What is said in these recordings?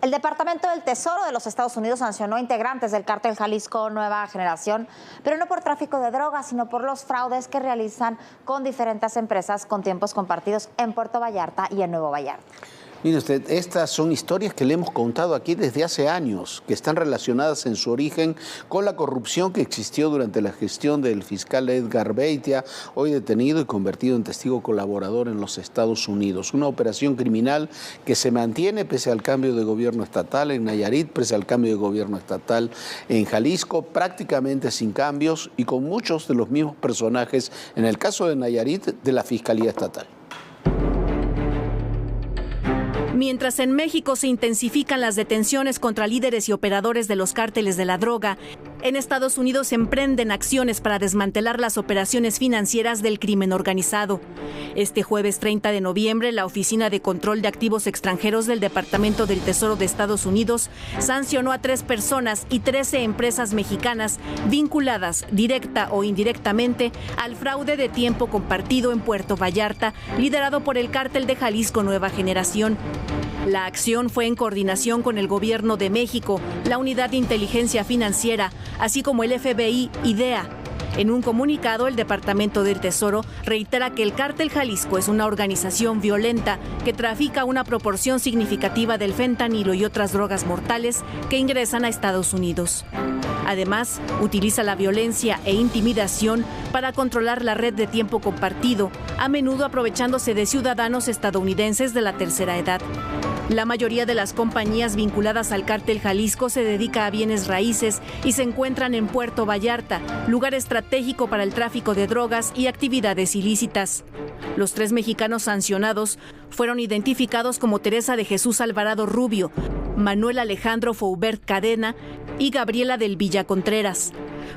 El Departamento del Tesoro de los Estados Unidos sancionó integrantes del cártel Jalisco Nueva Generación, pero no por tráfico de drogas, sino por los fraudes que realizan con diferentes empresas con tiempos compartidos en Puerto Vallarta y en Nuevo Vallarta. Mire usted, estas son historias que le hemos contado aquí desde hace años, que están relacionadas en su origen con la corrupción que existió durante la gestión del fiscal Edgar Beitia, hoy detenido y convertido en testigo colaborador en los Estados Unidos. Una operación criminal que se mantiene pese al cambio de gobierno estatal en Nayarit, pese al cambio de gobierno estatal en Jalisco, prácticamente sin cambios y con muchos de los mismos personajes, en el caso de Nayarit, de la Fiscalía Estatal. Mientras en México se intensifican las detenciones contra líderes y operadores de los cárteles de la droga, en Estados Unidos se emprenden acciones para desmantelar las operaciones financieras del crimen organizado. Este jueves 30 de noviembre, la Oficina de Control de Activos Extranjeros del Departamento del Tesoro de Estados Unidos sancionó a 3 personas y 13 empresas mexicanas vinculadas directa o indirectamente al fraude de tiempo compartido en Puerto Vallarta, liderado por el cártel de Jalisco Nueva Generación. La acción fue en coordinación con el Gobierno de México, la Unidad de Inteligencia Financiera, así como el FBI y DEA. En un comunicado, el Departamento del Tesoro reitera que el Cártel Jalisco es una organización violenta que trafica una proporción significativa del fentanilo y otras drogas mortales que ingresan a Estados Unidos. Además, utiliza la violencia e intimidación para controlar la red de tiempo compartido, a menudo aprovechándose de ciudadanos estadounidenses de la tercera edad. La mayoría de las compañías vinculadas al cártel Jalisco se dedica a bienes raíces y se encuentran en Puerto Vallarta, lugar estratégico para el tráfico de drogas y actividades ilícitas. Los 3 mexicanos sancionados fueron identificados como Teresa de Jesús Alvarado Rubio, Manuel Alejandro Foubert Cadena y Gabriela del Villa Contreras.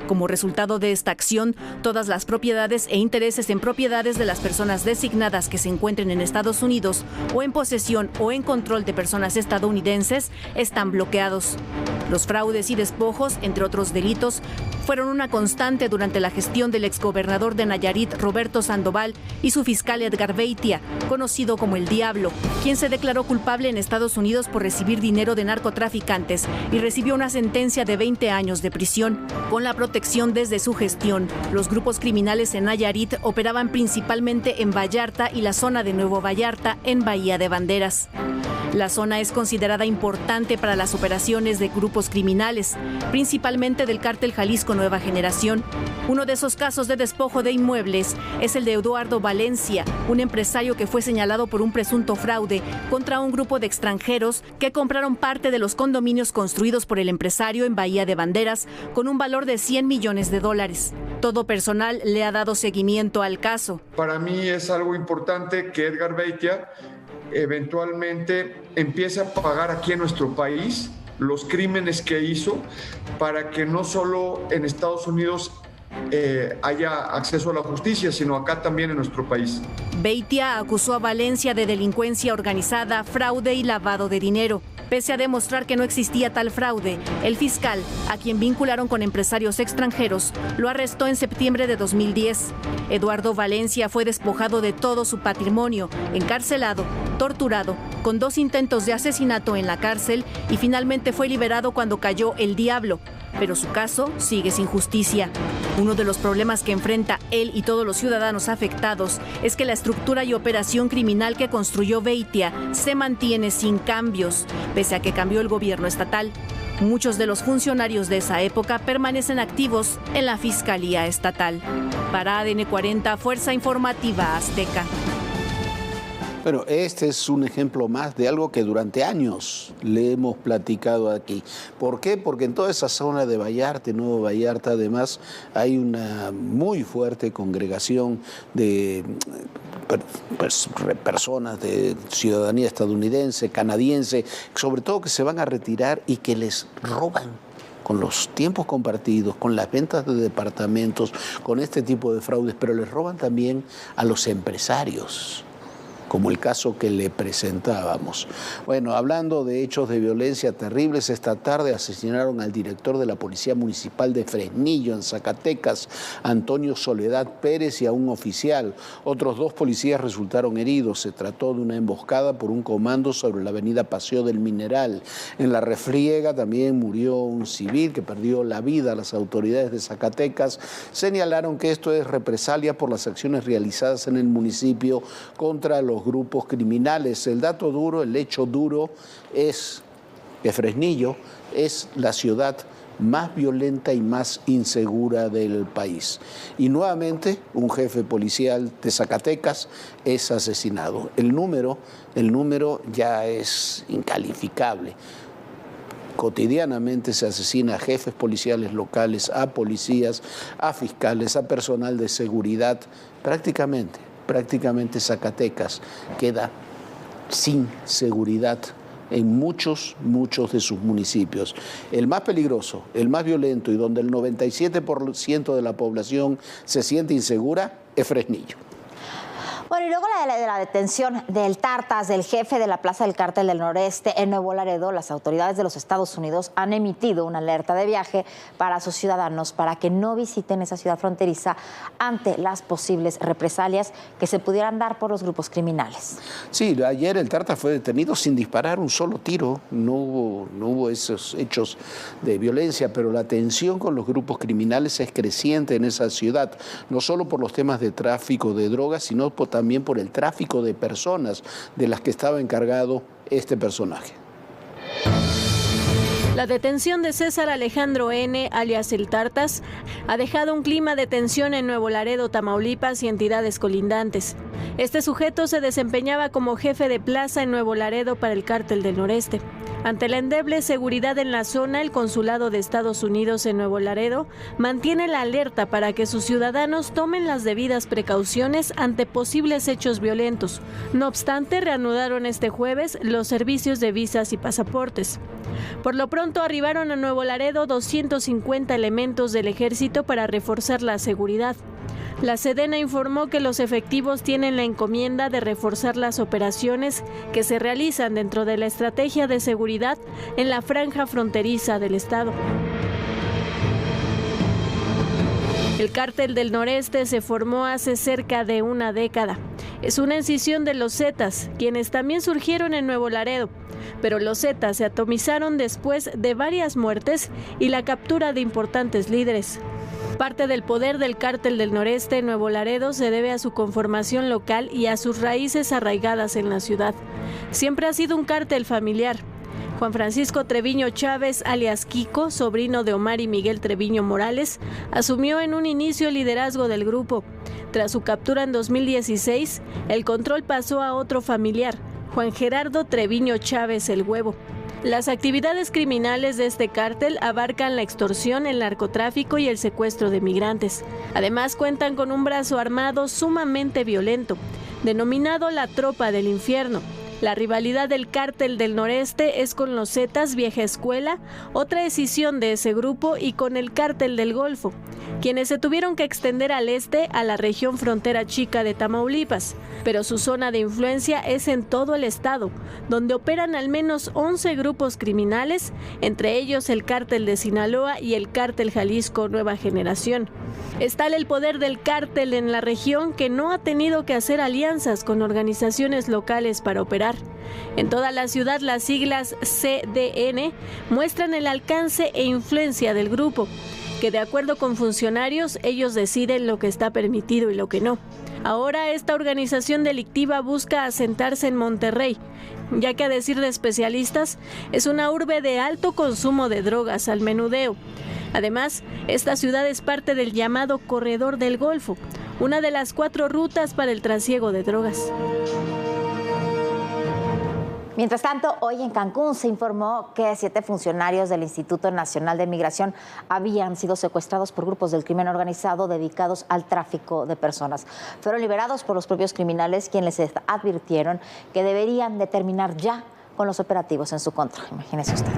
Como resultado de esta acción, todas las propiedades e intereses en propiedades de las personas designadas que se encuentren en Estados Unidos o en posesión o en control de personas estadounidenses están bloqueados. Los fraudes y despojos, entre otros delitos, fueron una constante durante la gestión del exgobernador de Nayarit, Roberto Sandoval, y su fiscal Edgar Beitia, conocido como el Diablo, quien se declaró culpable en Estados Unidos por recibir dinero de narcotraficantes y recibió una sentencia de 20 años de prisión. Con la protección desde su gestión, los grupos criminales en Nayarit operaban principalmente en Vallarta y la zona de Nuevo Vallarta, en Bahía de Banderas. La zona es considerada importante para las operaciones de grupos criminales, principalmente del cártel Jalisco Nueva Generación. Uno de esos casos de despojo de inmuebles es el de Eduardo Valencia, un empresario que fue señalado por un presunto fraude contra un grupo de extranjeros que compraron parte de los condominios construidos por el empresario en Bahía de Banderas con un valor de $100 millones. Todo personal le ha dado seguimiento al caso. Para mí es algo importante que Edgar Beitia eventualmente empiece a pagar aquí en nuestro país los crímenes que hizo, para que no solo en Estados Unidos haya acceso a la justicia, sino acá también en nuestro país. Beitia acusó a Valencia de delincuencia organizada, fraude y lavado de dinero. Pese a demostrar que no existía tal fraude, el fiscal, a quien vincularon con empresarios extranjeros, lo arrestó en septiembre de 2010. Eduardo Valencia fue despojado de todo su patrimonio, encarcelado, torturado, con 2 intentos de asesinato en la cárcel y finalmente fue liberado cuando cayó el Diablo. Pero su caso sigue sin justicia. Uno de los problemas que enfrenta él y todos los ciudadanos afectados es que la estructura y operación criminal que construyó Beitia se mantiene sin cambios, pese a que cambió el gobierno estatal. Muchos de los funcionarios de esa época permanecen activos en la Fiscalía Estatal. Para ADN 40, Fuerza Informativa Azteca. Bueno, este es un ejemplo más de algo que durante años le hemos platicado aquí. ¿Por qué? Porque en toda esa zona de Vallarta, Nuevo Vallarta, además, hay una muy fuerte congregación de personas de ciudadanía estadounidense, canadiense, sobre todo que se van a retirar y que les roban con los tiempos compartidos, con las ventas de departamentos, con este tipo de fraudes, pero les roban también a los empresarios. como el caso que le presentábamos. Bueno, hablando de hechos de violencia terribles, esta tarde asesinaron al director de la Policía Municipal de Fresnillo, en Zacatecas, Antonio Soledad Pérez, y a un oficial. Otros 2 policías resultaron heridos. Se trató de una emboscada por un comando sobre la avenida Paseo del Mineral. En la refriega también murió un civil que perdió la vida. Las autoridades de Zacatecas señalaron que esto es represalia por las acciones realizadas en el municipio contra los grupos criminales. El dato duro, el hecho duro es que Fresnillo es la ciudad más violenta y más insegura del país. Y nuevamente un jefe policial de Zacatecas es asesinado. El número ya es incalificable. Cotidianamente se asesina a jefes policiales locales, a policías, a fiscales, a personal de seguridad. Prácticamente Zacatecas queda sin seguridad en muchos de sus municipios. El más peligroso, el más violento y donde el 97% de la población se siente insegura es Fresnillo. Bueno, y luego de la detención del Tartas, del jefe de la Plaza del Cártel del Noreste en Nuevo Laredo, las autoridades de los Estados Unidos han emitido una alerta de viaje para sus ciudadanos para que no visiten esa ciudad fronteriza ante las posibles represalias que se pudieran dar por los grupos criminales. Sí, ayer el Tartas fue detenido sin disparar un solo tiro. No hubo esos hechos de violencia, pero la tensión con los grupos criminales es creciente en esa ciudad, no solo por los temas de tráfico de drogas, sino también por el tráfico de personas de las que estaba encargado este personaje. La detención de César Alejandro N., alias El Tartas, ha dejado un clima de tensión en Nuevo Laredo, Tamaulipas y entidades colindantes. Este sujeto se desempeñaba como jefe de plaza en Nuevo Laredo para el Cártel del Noreste. Ante la endeble seguridad en la zona, el Consulado de Estados Unidos en Nuevo Laredo mantiene la alerta para que sus ciudadanos tomen las debidas precauciones ante posibles hechos violentos. No obstante, reanudaron este jueves los servicios de visas y pasaportes. Por lo pronto, arribaron a Nuevo Laredo 250 elementos del ejército para reforzar la seguridad. La Sedena informó que los efectivos tienen la encomienda de reforzar las operaciones que se realizan dentro de la estrategia de seguridad en la franja fronteriza del estado. El Cártel del Noreste se formó hace cerca de una década. Es una escisión de los Zetas, quienes también surgieron en Nuevo Laredo. Pero los Zetas se atomizaron después de varias muertes y la captura de importantes líderes. Parte del poder del Cártel del Noreste en Nuevo Laredo se debe a su conformación local y a sus raíces arraigadas en la ciudad. Siempre ha sido un cártel familiar. Juan Francisco Treviño Chávez, alias Kiko, sobrino de Omar y Miguel Treviño Morales, asumió en un inicio el liderazgo del grupo. Tras su captura en 2016, el control pasó a otro familiar, Juan Gerardo Treviño Chávez el Huevo. Las actividades criminales de este cártel abarcan la extorsión, el narcotráfico y el secuestro de migrantes. Además, cuentan con un brazo armado sumamente violento, denominado la Tropa del Infierno. La rivalidad del Cártel del Noreste es con los Zetas Vieja Escuela, otra escisión de ese grupo, y con el Cártel del Golfo, quienes se tuvieron que extender al este a la región frontera chica de Tamaulipas, pero su zona de influencia es en todo el estado, donde operan al menos 11 grupos criminales, entre ellos el Cártel de Sinaloa y el Cártel Jalisco Nueva Generación. Es tal el poder del cártel en la región que no ha tenido que hacer alianzas con organizaciones locales para operar. En toda la ciudad, las siglas CDN muestran el alcance e influencia del grupo, que de acuerdo con funcionarios, ellos deciden lo que está permitido y lo que no. Ahora esta organización delictiva busca asentarse en Monterrey, ya que a decir de especialistas, es una urbe de alto consumo de drogas al menudeo. Además, esta ciudad es parte del llamado Corredor del Golfo, una de las 4 rutas para el trasiego de drogas. Mientras tanto, hoy en Cancún se informó que 7 funcionarios del Instituto Nacional de Migración habían sido secuestrados por grupos del crimen organizado dedicados al tráfico de personas. Fueron liberados por los propios criminales, quienes les advirtieron que deberían de terminar ya con los operativos en su contra. Imagínese usted.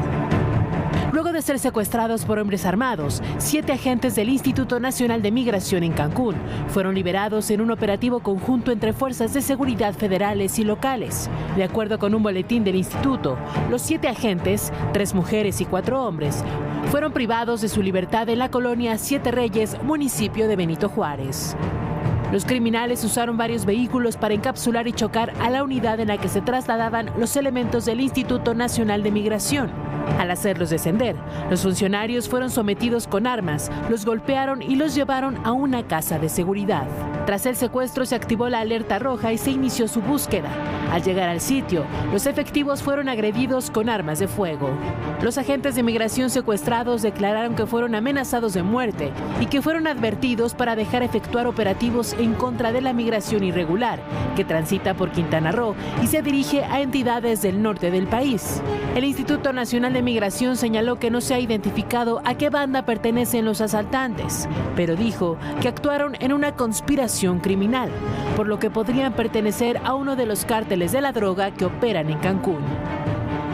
Luego de ser secuestrados por hombres armados, 7 agentes del Instituto Nacional de Migración en Cancún fueron liberados en un operativo conjunto entre fuerzas de seguridad federales y locales. De acuerdo con un boletín del instituto, los 7 agentes, 3 mujeres y 4 hombres, fueron privados de su libertad en la colonia Siete Reyes, municipio de Benito Juárez. Los criminales usaron varios vehículos para encapsular y chocar a la unidad en la que se trasladaban los elementos del Instituto Nacional de Migración. Al hacerlos descender, los funcionarios fueron sometidos con armas, los golpearon y los llevaron a una casa de seguridad. Tras el secuestro se activó la alerta roja y se inició su búsqueda. Al llegar al sitio, los efectivos fueron agredidos con armas de fuego. Los agentes de migración secuestrados declararon que fueron amenazados de muerte y que fueron advertidos para dejar efectuar operativos en contra de la migración irregular, que transita por Quintana Roo y se dirige a entidades del norte del país. El Instituto Nacional de Migración señaló que no se ha identificado a qué banda pertenecen los asaltantes, pero dijo que actuaron en una conspiración criminal, por lo que podrían pertenecer a uno de los cárteles de la droga que operan en Cancún.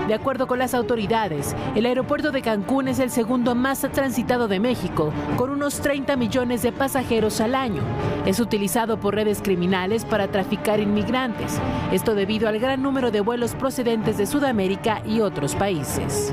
De acuerdo con las autoridades, el aeropuerto de Cancún es el segundo más transitado de México, con unos 30 millones de pasajeros al año. Es utilizado por redes criminales para traficar inmigrantes, esto debido al gran número de vuelos procedentes de Sudamérica y otros países.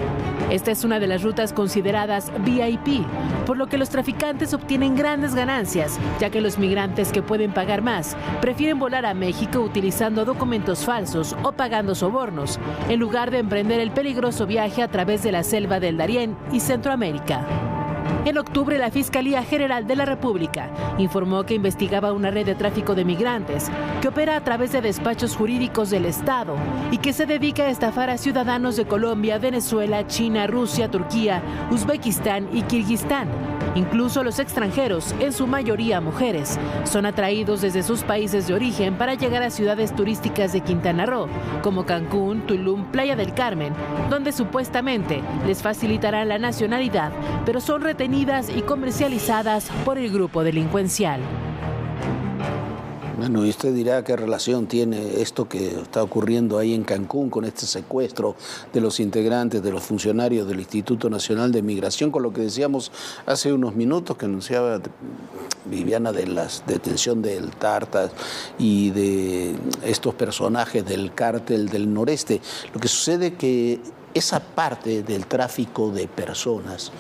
Esta es una de las rutas consideradas VIP, por lo que los traficantes obtienen grandes ganancias, ya que los migrantes que pueden pagar más prefieren volar a México utilizando documentos falsos o pagando sobornos, en lugar de emprender el peligroso viaje a través de la selva del Darién y Centroamérica. En octubre, la Fiscalía General de la República informó que investigaba una red de tráfico de migrantes que opera a través de despachos jurídicos del Estado y que se dedica a estafar a ciudadanos de Colombia, Venezuela, China, Rusia, Turquía, Uzbekistán y Kirguistán. Incluso los extranjeros, en su mayoría mujeres, son atraídos desde sus países de origen para llegar a ciudades turísticas de Quintana Roo, como Cancún, Tulum, Playa del Carmen, donde supuestamente les facilitarán la nacionalidad, pero son retenidas y comercializadas por el grupo delincuencial. Bueno, y usted dirá qué relación tiene esto que está ocurriendo ahí en Cancún con este secuestro de los integrantes, de los funcionarios del Instituto Nacional de Migración, con lo que decíamos hace unos minutos que anunciaba Viviana de la detención del Tartas y de estos personajes del cártel del noreste. Lo que sucede es que esa parte del tráfico de personas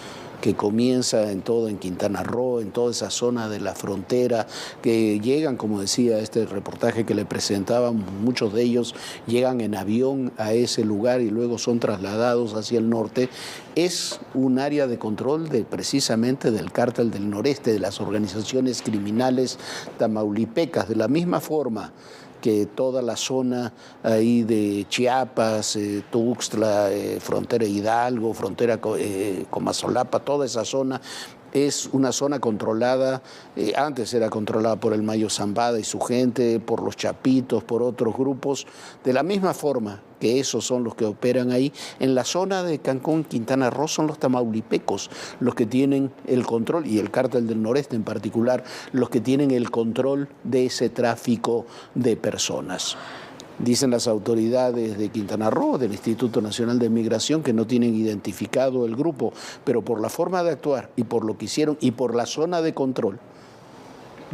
que comienza en Quintana Roo, en toda esa zona de la frontera, que llegan, como decía este reportaje que le presentaban, muchos de ellos llegan en avión a ese lugar y luego son trasladados hacia el norte, es un área de control precisamente del cártel del noreste, de las organizaciones criminales tamaulipecas, de la misma forma que toda la zona ahí de Chiapas, Tuxtla, frontera Hidalgo, frontera Comazolapa, toda esa zona es una zona controlada, antes era controlada por el Mayo Zambada y su gente, por los Chapitos, por otros grupos, de la misma forma que esos son los que operan ahí. En la zona de Cancún, Quintana Roo, son los tamaulipecos los que tienen el control, y el cártel del noreste en particular, los que tienen el control de ese tráfico de personas. Dicen las autoridades de Quintana Roo, del Instituto Nacional de Migración, que no tienen identificado el grupo, pero por la forma de actuar y por lo que hicieron y por la zona de control,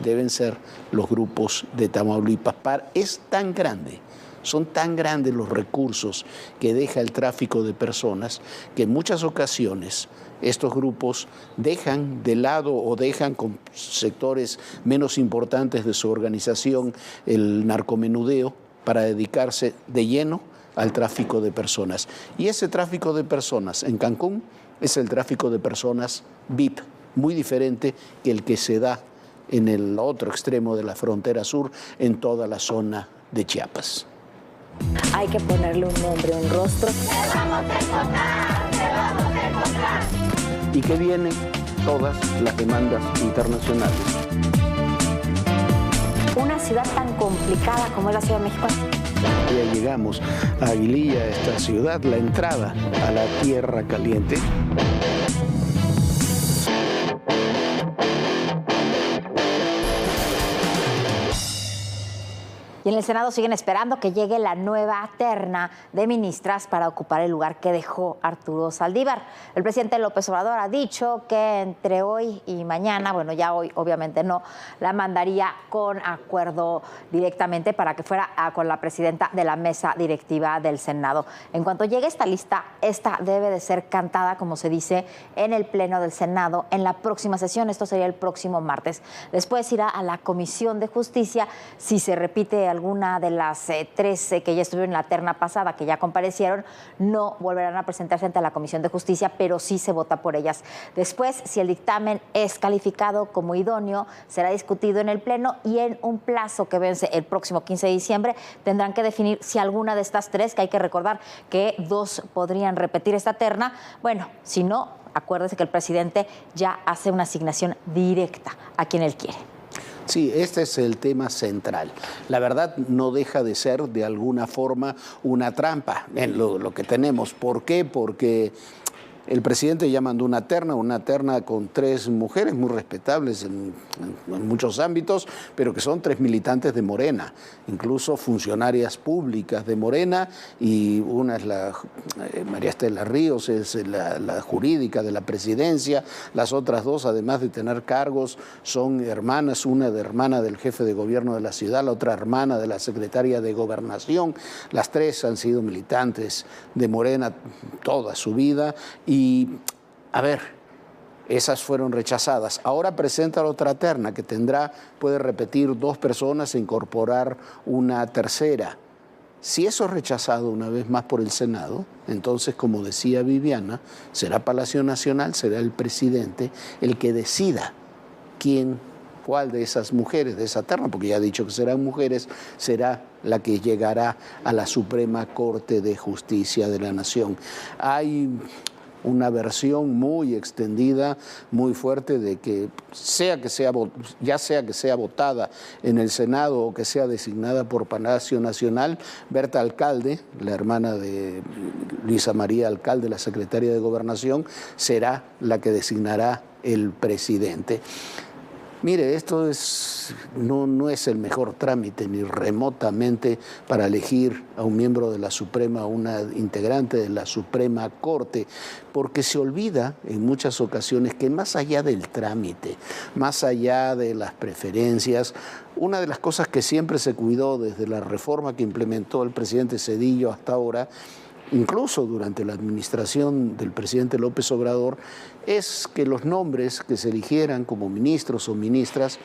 deben ser los grupos de Tamaulipas. Es tan grande, son tan grandes los recursos que deja el tráfico de personas que en muchas ocasiones estos grupos dejan de lado o dejan con sectores menos importantes de su organización el narcomenudeo para dedicarse de lleno al tráfico de personas. Y ese tráfico de personas en Cancún es el tráfico de personas VIP, muy diferente que el que se da en el otro extremo de la frontera sur, en toda la zona de Chiapas. Hay que ponerle un nombre, un rostro. Te vamos a encontrar, te vamos a encontrar. Y que vienen todas las demandas internacionales. Una ciudad tan complicada como es la Ciudad de México. Ya llegamos a Aguililla, esta ciudad, la entrada a la Tierra Caliente. Y en el Senado siguen esperando que llegue la nueva terna de ministras para ocupar el lugar que dejó Arturo Saldívar. El presidente López Obrador ha dicho que entre hoy y mañana, bueno, ya hoy obviamente no, la mandaría con acuerdo directamente para que fuera con la presidenta de la mesa directiva del Senado. En cuanto llegue esta lista, esta debe de ser cantada, como se dice, en el Pleno del Senado en la próxima sesión. Esto sería el próximo martes. Después irá a la Comisión de Justicia. Si se repite alguna de las tres que ya estuvieron en la terna pasada, que ya comparecieron, no volverán a presentarse ante la Comisión de Justicia, pero sí se vota por ellas. Después, si el dictamen es calificado como idóneo, será discutido en el Pleno y en un plazo que vence el próximo 15 de diciembre tendrán que definir si alguna de estas tres, que hay que recordar que dos podrían repetir esta terna, bueno, si no, acuérdese que el presidente ya hace una asignación directa a quien él quiere. Sí, este es el tema central. La verdad no deja de ser de alguna forma una trampa en lo que tenemos. ¿Por qué? Porque el presidente ya mandó una terna con 3 mujeres muy respetables en muchos ámbitos, pero que son 3 militantes de Morena, incluso funcionarias públicas de Morena, y una es María Estela Ríos, es la jurídica de la presidencia. Las otras 2, además de tener cargos, son hermanas, una de hermana del jefe de gobierno de la ciudad, la otra hermana de la secretaria de Gobernación. Las 3 han sido militantes de Morena toda su vida. Y, a ver, esas fueron rechazadas. Ahora presenta otra terna que puede repetir 2 personas e incorporar una tercera. Si eso es rechazado una vez más por el Senado, entonces, como decía Viviana, será Palacio Nacional, será el presidente el que decida cuál de esas mujeres, de esa terna, porque ya ha dicho que serán mujeres, será la que llegará a la Suprema Corte de Justicia de la Nación. Hay una versión muy extendida, muy fuerte, de que ya sea que sea votada en el Senado o que sea designada por Palacio Nacional, Berta Alcalde, la hermana de Luisa María Alcalde, la secretaria de Gobernación, será la que designará el presidente. Mire, esto no es el mejor trámite ni remotamente para elegir a un miembro de la Suprema, a una integrante de la Suprema Corte, porque se olvida en muchas ocasiones que más allá del trámite, más allá de las preferencias, una de las cosas que siempre se cuidó desde la reforma que implementó el presidente Zedillo hasta ahora, incluso durante la administración del presidente López Obrador, es que los nombres que se eligieran como ministros o ministras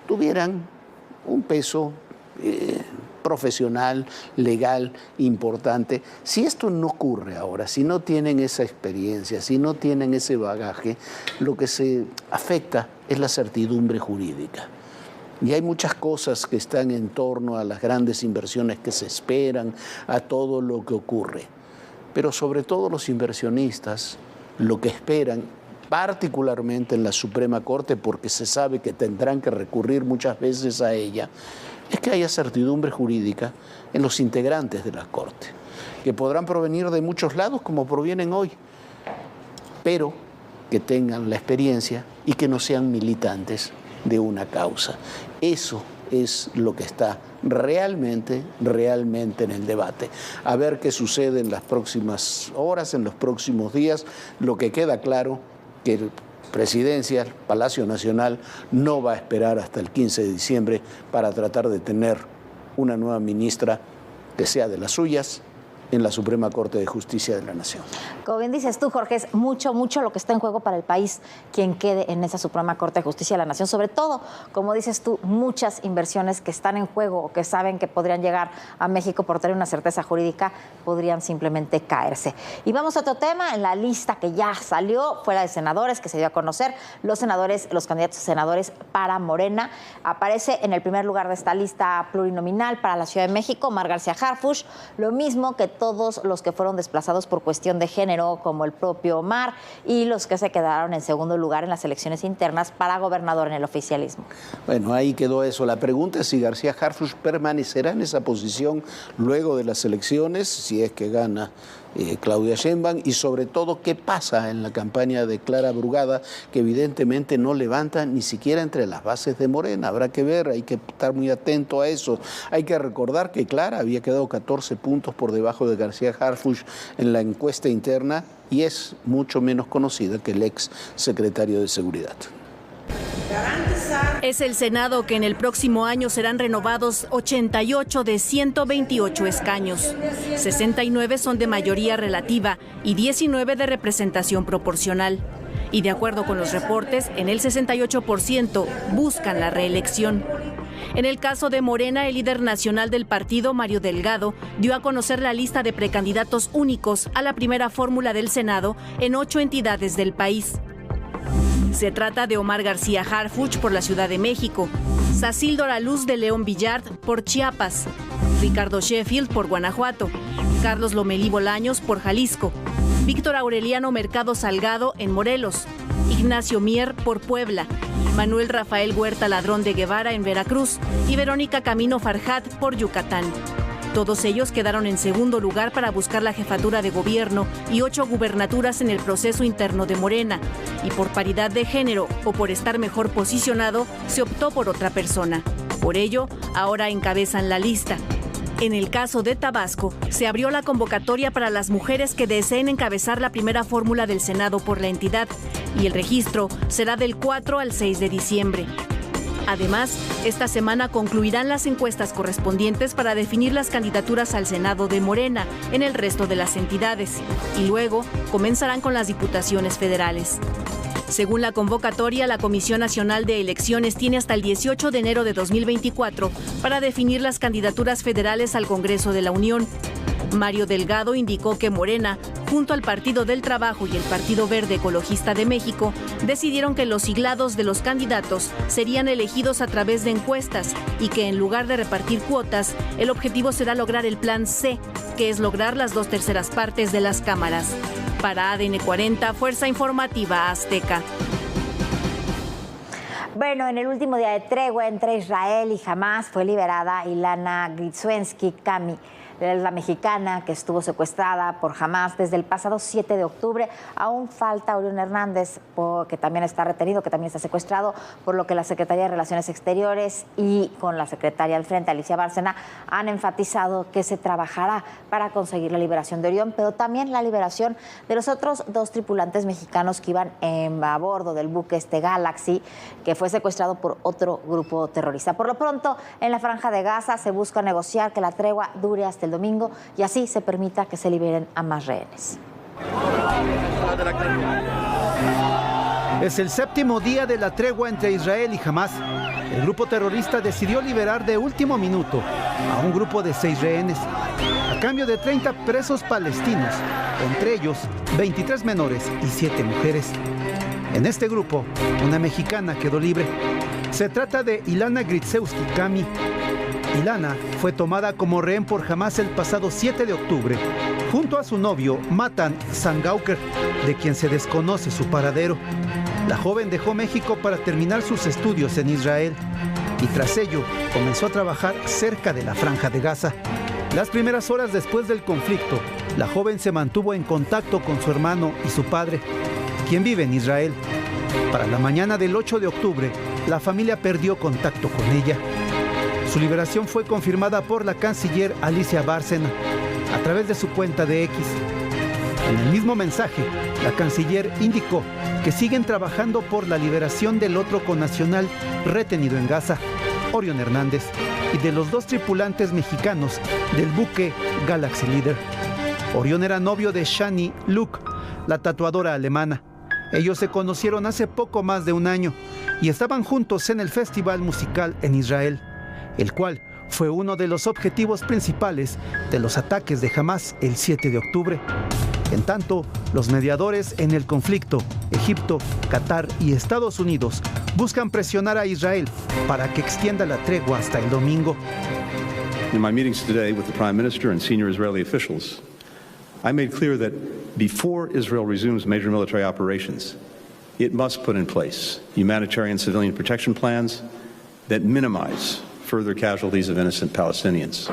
tuvieran un peso profesional, legal, importante. Si esto no ocurre ahora, si no tienen esa experiencia, si no tienen ese bagaje, lo que se afecta es la certidumbre jurídica. Y hay muchas cosas que están en torno a las grandes inversiones que se esperan, a todo lo que ocurre. Pero sobre todo los inversionistas lo que esperan, particularmente en la Suprema Corte, porque se sabe que tendrán que recurrir muchas veces a ella, es que haya certidumbre jurídica en los integrantes de la Corte, que podrán provenir de muchos lados como provienen hoy, pero que tengan la experiencia y que no sean militantes de una causa. Eso es lo que está realmente en el debate. A ver qué sucede en las próximas horas, en los próximos días. Lo que queda claro que Presidencia, Palacio Nacional, no va a esperar hasta el 15 de diciembre para tratar de tener una nueva ministra que sea de las suyas en la Suprema Corte de Justicia de la Nación. Como bien dices tú, Jorge, es mucho lo que está en juego para el país quien quede en esa Suprema Corte de Justicia de la Nación. Sobre todo, como dices tú, muchas inversiones que están en juego o que saben que podrían llegar a México por tener una certeza jurídica, podrían simplemente caerse. Y vamos a otro tema, en la lista que ya salió, fuera de senadores, que se dio a conocer, los candidatos a senadores para Morena. Aparece en el primer lugar de esta lista plurinominal para la Ciudad de México, Omar García Harfuch, lo mismo que todos los que fueron desplazados por cuestión de género, como el propio Omar, y los que se quedaron en segundo lugar en las elecciones internas para gobernador en el oficialismo. Bueno, ahí quedó eso. La pregunta es si García Harfuch permanecerá en esa posición luego de las elecciones, si es que gana Claudia Sheinbaum, y sobre todo qué pasa en la campaña de Clara Brugada, que evidentemente no levanta ni siquiera entre las bases de Morena. Habrá que ver, hay que estar muy atento a eso. Hay que recordar que Clara había quedado 14 puntos por debajo de García Harfuch en la encuesta interna y es mucho menos conocida que el ex secretario de Seguridad. Es el Senado que en el próximo año serán renovados 88 de 128 escaños. 69 son de mayoría relativa y 19 de representación proporcional. Y de acuerdo con los reportes, en el 68% buscan la reelección. En el caso de Morena, el líder nacional del partido, Mario Delgado, dio a conocer la lista de precandidatos únicos a la primera fórmula del Senado en 8 entidades del país. Se trata de Omar García Harfuch por la Ciudad de México, Sacildo Luz de León Villard por Chiapas, Ricardo Sheffield por Guanajuato, Carlos Lomelí Bolaños por Jalisco, Víctor Aureliano Mercado Salgado en Morelos, Ignacio Mier por Puebla, Manuel Rafael Huerta Ladrón de Guevara en Veracruz y Verónica Camino Farjat por Yucatán. Todos ellos quedaron en segundo lugar para buscar la jefatura de gobierno y 8 gubernaturas en el proceso interno de Morena. Y por paridad de género o por estar mejor posicionado, se optó por otra persona. Por ello, ahora encabezan la lista. En el caso de Tabasco, se abrió la convocatoria para las mujeres que deseen encabezar la primera fórmula del Senado por la entidad, y el registro será del 4 al 6 de diciembre. Además, esta semana concluirán las encuestas correspondientes para definir las candidaturas al Senado de Morena en el resto de las entidades y luego comenzarán con las diputaciones federales. Según la convocatoria, la Comisión Nacional de Elecciones tiene hasta el 18 de enero de 2024 para definir las candidaturas federales al Congreso de la Unión. Mario Delgado indicó que Morena, junto al Partido del Trabajo y el Partido Verde Ecologista de México, decidieron que los siglados de los candidatos serían elegidos a través de encuestas y que en lugar de repartir cuotas, el objetivo será lograr el plan C, que es lograr las 2/3 partes de las cámaras. Para ADN 40, Fuerza Informativa Azteca. Bueno, en el último día de tregua entre Israel y Hamás fue liberada Ilana Gritswensky Cami, la mexicana que estuvo secuestrada por Hamás desde el pasado 7 de octubre. Aún falta Orión Hernández, que también está retenido, que también está secuestrado, por lo que la Secretaría de Relaciones Exteriores y con la secretaria al frente, Alicia Bárcena, han enfatizado que se trabajará para conseguir la liberación de Orión, pero también la liberación de los otros 2 tripulantes mexicanos que iban a bordo del buque Galaxy, que fue secuestrado por otro grupo terrorista. Por lo pronto, en la Franja de Gaza se busca negociar que la tregua dure hasta el domingo y así se permita que se liberen a más rehenes. Es el 7º día de la tregua entre Israel y Hamás. El grupo terrorista decidió liberar de último minuto a un grupo de 6 rehenes, a cambio de 30 presos palestinos, entre ellos 23 menores y 7 mujeres. En este grupo, una mexicana quedó libre. Se trata de Ilana Gritswensky Cami. Ilana fue tomada como rehén por Hamás el pasado 7 de octubre, junto a su novio Matan Sangauker, de quien se desconoce su paradero. La joven dejó México para terminar sus estudios en Israel y tras ello comenzó a trabajar cerca de la Franja de Gaza. Las primeras horas después del conflicto, la joven se mantuvo en contacto con su hermano y su padre, quien vive en Israel. Para la mañana del 8 de octubre, la familia perdió contacto con ella. Su liberación fue confirmada por la canciller Alicia Bárcena a través de su cuenta de X. En el mismo mensaje, la canciller indicó que siguen trabajando por la liberación del otro connacional retenido en Gaza, Orión Hernández, y de los 2 tripulantes mexicanos del buque Galaxy Leader. Orión era novio de Shani Luke, la tatuadora alemana. Ellos se conocieron hace poco más de un año y estaban juntos en el festival musical en Israel, el cual fue uno de los objetivos principales de los ataques de Hamás el 7 de octubre. En tanto, los mediadores en el conflicto, Egipto, Qatar y Estados Unidos, buscan presionar a Israel para que extienda la tregua hasta el domingo. In my meetings today with the Prime Minister and senior Israeli officials, I made clear that before Israel resumes major military operations, it must put in place humanitarian civilian protection plans that minimize further casualties of innocent Palestinians.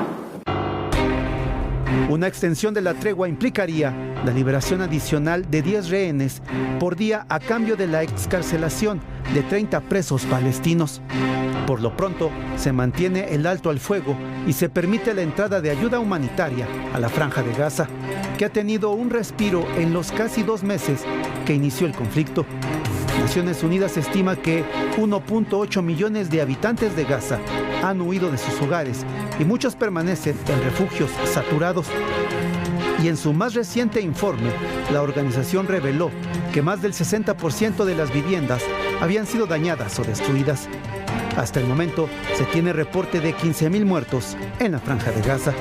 Una extensión de la tregua implicaría la liberación adicional de 10 rehenes por día a cambio de la excarcelación de 30 presos palestinos. Por lo pronto, se mantiene el alto al fuego y se permite la entrada de ayuda humanitaria a la Franja de Gaza, que ha tenido un respiro en los casi 2 meses que inició el conflicto. Naciones Unidas estima que 1.8 millones de habitantes de Gaza han huido de sus hogares y muchos permanecen en refugios saturados. Y en su más reciente informe, la organización reveló que más del 60% de las viviendas habían sido dañadas o destruidas. Hasta el momento, se tiene reporte de 15.000 muertos en la Franja de Gaza.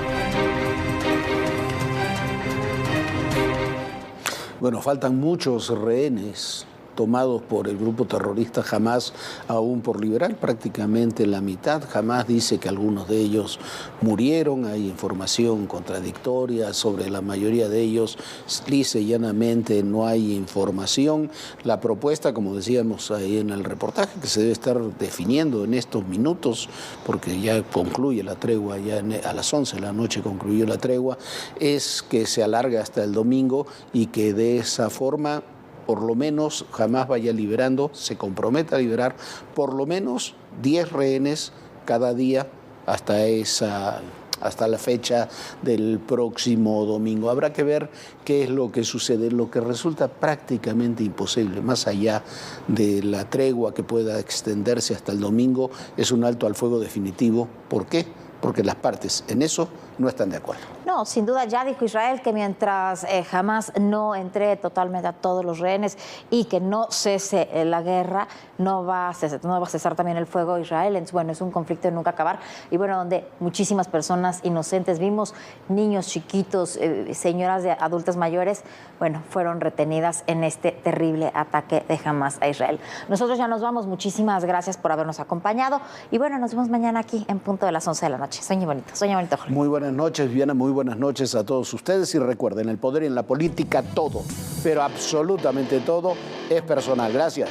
Bueno, faltan muchos rehenes tomados por el grupo terrorista Hamás aún por liberar, prácticamente la mitad. Hamás dice que algunos de ellos murieron, hay información contradictoria sobre la mayoría de ellos, lisa y llanamente no hay información. La propuesta, como decíamos ahí en el reportaje, que se debe estar definiendo en estos minutos, porque ya concluye la tregua, ya a las 11 de la noche concluyó la tregua, es que se alargue hasta el domingo y que de esa forma por lo menos Hamás vaya liberando, se comprometa a liberar por lo menos 10 rehenes cada día hasta la fecha del próximo domingo. Habrá que ver qué es lo que sucede, lo que resulta prácticamente imposible, más allá de la tregua que pueda extenderse hasta el domingo, es un alto al fuego definitivo. ¿Por qué? Porque las partes en eso no están de acuerdo. No, sin duda ya dijo Israel que mientras Hamás no entregue totalmente a todos los rehenes y que no cese la guerra, no va a cesar también el fuego de Israel. Bueno, es un conflicto de nunca acabar y bueno, donde muchísimas personas inocentes, vimos niños chiquitos, señoras de adultas mayores, bueno, fueron retenidas en este terrible ataque de Hamás a Israel. Nosotros ya nos vamos, muchísimas gracias por habernos acompañado y bueno, nos vemos mañana aquí en punto de las 11 de la noche. Sueñe bonito, Jorge. Muy buenas noches, Viviana, muy buenas noches a todos ustedes y recuerden, el poder y en la política todo, pero absolutamente todo es personal. Gracias.